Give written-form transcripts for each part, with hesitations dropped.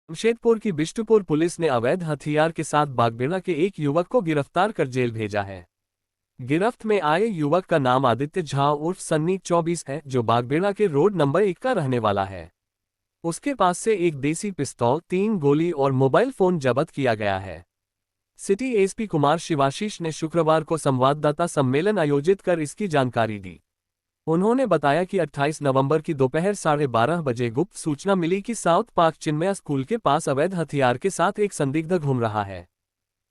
जमशेदपुर की बिष्टुपुर पुलिस ने अवैध हथियार के साथ बागबेड़ा के एक युवक को गिरफ्तार कर जेल भेजा है। गिरफ्त में आए युवक का नाम आदित्य झा उर्फ सन्नी 24 है, जो बागबेड़ा के रोड नंबर 1 का रहने वाला है। उसके पास से एक देसी पिस्तौल, 3 गोली और मोबाइल फोन जब्त किया गया है। सिटी एसपी कुमार शिवाशीष ने शुक्रवार को संवाददाता सम्मेलन आयोजित कर इसकी जानकारी दी। उन्होंने बताया कि 28 नवंबर की दोपहर 12:30 बजे गुप्त सूचना मिली कि साउथ पार्क चिन्मया स्कूल के पास अवैध हथियार के साथ एक संदिग्ध घूम रहा है।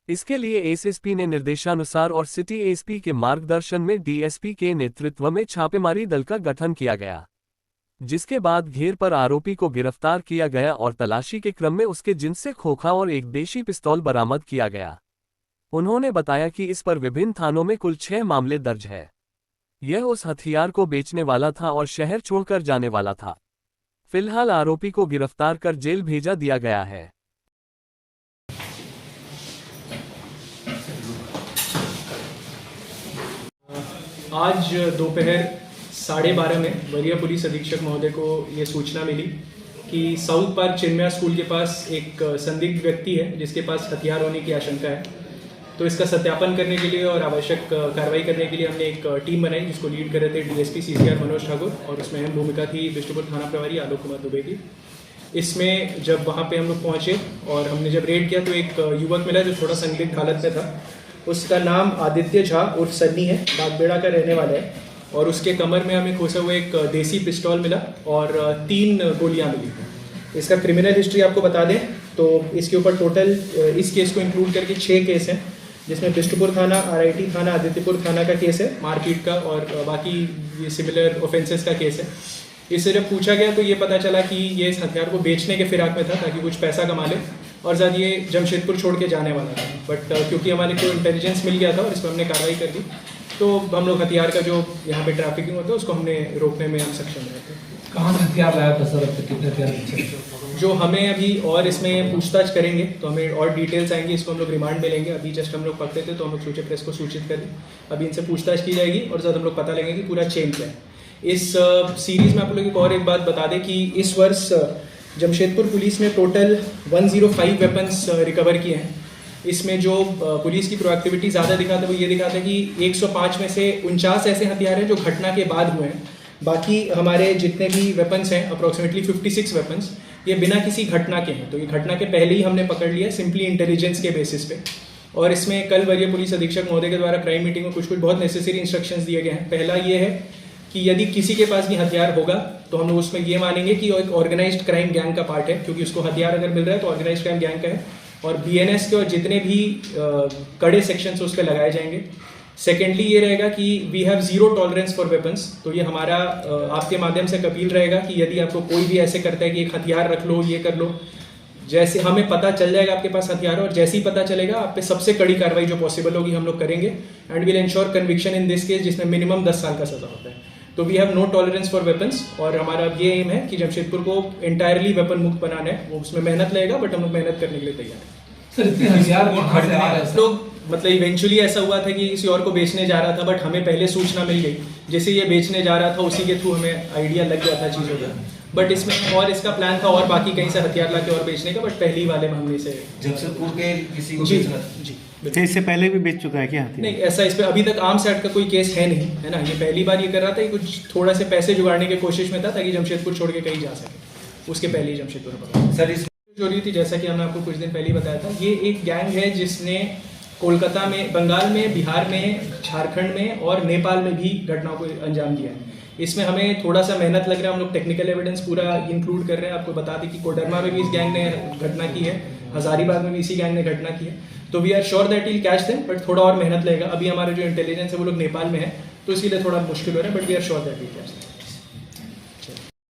इसके लिए एसएसपी ने निर्देशानुसार और सिटी एसपी के मार्गदर्शन में डीएसपी के नेतृत्व में छापेमारी दल का गठन किया गया, जिसके बाद घेर पर आरोपी को गिरफ्तार किया गया और तलाशी के क्रम में उसके जिंस से खोखा और एक देशी पिस्तौल बरामद किया गया। उन्होंने बताया कि इस पर विभिन्न थानों में कुल 6 मामले दर्ज है। यह उस हथियार को बेचने वाला था और शहर छोड़कर जाने वाला था। फिलहाल आरोपी को गिरफ्तार कर जेल भेजा दिया गया है। आज दोपहर 12:30 में वरीय पुलिस अधीक्षक महोदय को ये सूचना मिली कि साउथ पार्क चिन्मया स्कूल के पास एक संदिग्ध व्यक्ति है जिसके पास हथियार होने की आशंका है। तो इसका सत्यापन करने के लिए और आवश्यक कार्रवाई करने के लिए हमने एक टीम बनाई जिसको लीड कर रहे थे डीएसपी सीसीआर मनोज ठाकुर, और उसमें अहम भूमिका थी बिष्टुपुर थाना प्रभारी आलोक कुमार दुबे की। इसमें जब वहाँ पे हम लोग पहुँचे और हमने जब रेड किया तो एक युवक मिला जो थोड़ा संदिग्ध हालत में था। उसका नाम आदित्य झा उर्फ सन्नी है, बागबेड़ा का रहने वाला है, और उसके कमर में हमें खोसा हुआ एक देसी पिस्तौल मिला और 3 गोलियाँ मिली। इसका क्रिमिनल हिस्ट्री आपको बता दें तो इसके ऊपर टोटल इस केस को इंक्लूड करके 6 केस हैं, जिसमें बिष्टुपुर थाना, आरआईटी थाना, आदित्यपुर थाना का केस है मारपीट का, और बाकी ये सिमिलर ऑफेंसेस का केस है। इससे जब पूछा गया तो ये पता चला कि ये इस हथियार को बेचने के फिराक में था ताकि कुछ पैसा कमा ले, और ज़्यादा ये जमशेदपुर छोड़ के जाने वाला था। बट क्योंकि हमारे को इंटेलिजेंस मिल गया था और इस पर हमने कार्रवाई कर दी, तो हम लोग हथियार का जो यहाँ पे ट्रैफिकिंग होता है उसको हमने रोकने में हम सक्षम रहे थे। कहाँ से हथियार लाया था सर? अब तक कितने हथियार? जो हमें अभी और इसमें पूछताछ करेंगे तो हमें और डिटेल्स आएंगी, इसको हम लोग रिमांड में लेंगे। अभी जस्ट हम लोग पकड़े थे तो हम लोग सोचे प्रेस को सूचित करें। अभी इनसे पूछताछ की जाएगी और ज़्यादा हम लोग पता लगेगा कि पूरा चेन क्या है। इस सीरीज़ में आप लोगों को और एक बात बता दें कि इस वर्ष जमशेदपुर पुलिस ने टोटल 105 वेपन्स रिकवर किए हैं। इसमें जो पुलिस की प्रोएक्टिविटी ज़्यादा दिखाता है वो ये दिखाता है कि 105 में से 49 ऐसे हथियार हैं जो घटना के बाद हुए हैं। बाकी हमारे जितने भी वेपन्स हैं, अप्रॉक्सीमेटली 56 वेपन्स, ये बिना किसी घटना के हैं। तो ये घटना के पहले ही हमने पकड़ लिया सिंपली इंटेलिजेंस के बेसिस पे। और इसमें कल वरीय पुलिस अधीक्षक महोदय के द्वारा क्राइम मीटिंग में कुछ बहुत नेसेसरी इंस्ट्रक्शंस दिए गए हैं। पहला ये है कि यदि किसी के पास भी हथियार होगा तो हम लोग उसमें ये मानेंगे कि वो एक ऑर्गेनाइज्ड क्राइम गैंग का पार्ट है, क्योंकि उसको हथियार अगर मिल रहा है तो ऑर्गेनाइज्ड क्राइम गैंग का है, और बीएनएस के और जितने भी कड़े सेक्शंस उस पर लगाए जाएंगे। सेकेंडली ये रहेगा कि we have zero tolerance for weapons. तो ये हमारा आपके माध्यम से अपील रहेगा कि यदि आपको कोई भी ऐसे करता है कि एक हथियार रख लो, ये कर लो, जैसे हमें पता चल जाएगा आपके पास हथियार है और जैसे ही पता चलेगा आप पे सबसे कड़ी कार्रवाई जो पॉसिबल होगी हम लोग करेंगे, and will ensure conviction in this case, जिसमें मिनिमम 10 साल का सजा होता है। तो we have no tolerance for weapons, और हमारा अब ये एम है कि जमशेदपुर को एंटायरली वेपन मुक्त बनाना है। वो उसमें मेहनत लगेगा, बट हम लोग मेहनत करने के लिए तैयार हैं। सर इतने हथियार लोग मतलब इवेंचुअली ऐसा हुआ था कि किसी और को बेचने जा रहा था, बट हमें पहले सूचना मिल गई। जैसे ये बेचने जा रहा था उसी के थ्रू हमें आइडिया लग गया था चीज़ों का, बट इसमें और इसका प्लान था और बाकी कहीं से हथियार ला के और बेचने का, बट पहली वाले में हमने से जमशेदपुर के किसी को जी जी तो इससे पहले भी बेच चुका है क्या हथियार? नहीं, ऐसा इस पे अभी तक आर्म्स एक्ट का कोई केस है नहीं, है ना। ये पहली बार ये कर रहा था, कुछ थोड़ा से पैसे जुगाड़ने की कोशिश में था ताकि जमशेदपुर छोड़ के कहीं जा सके। उसके पहले ही जमशेदपुर पकड़ा। सर इस चोरी थी, जैसा कि हमने आपको कुछ दिन पहले ही बताया था। ये एक गैंग है जिसने कोलकाता में, बंगाल में, बिहार में, झारखंड में और नेपाल में भी घटनाओं को अंजाम दिया है। इसमें हमें थोड़ा सा मेहनत लग रहा है, हम लोग टेक्निकल एविडेंस पूरा इंक्लूड कर रहे हैं। आपको बता दें कि कोडरमा में भी इस गैंग ने घटना की है, हजारीबाग में भी इसी गैंग ने घटना की है। तो we are sure that will catch them, but थोड़ा और मेहनत लगेगा। अभी हमारा जो इंटेलिजेंस है वो लोग नेपाल में है, तो इसके लिए थोड़ा मुश्किल हो रहा है, but we are sure that will catch them.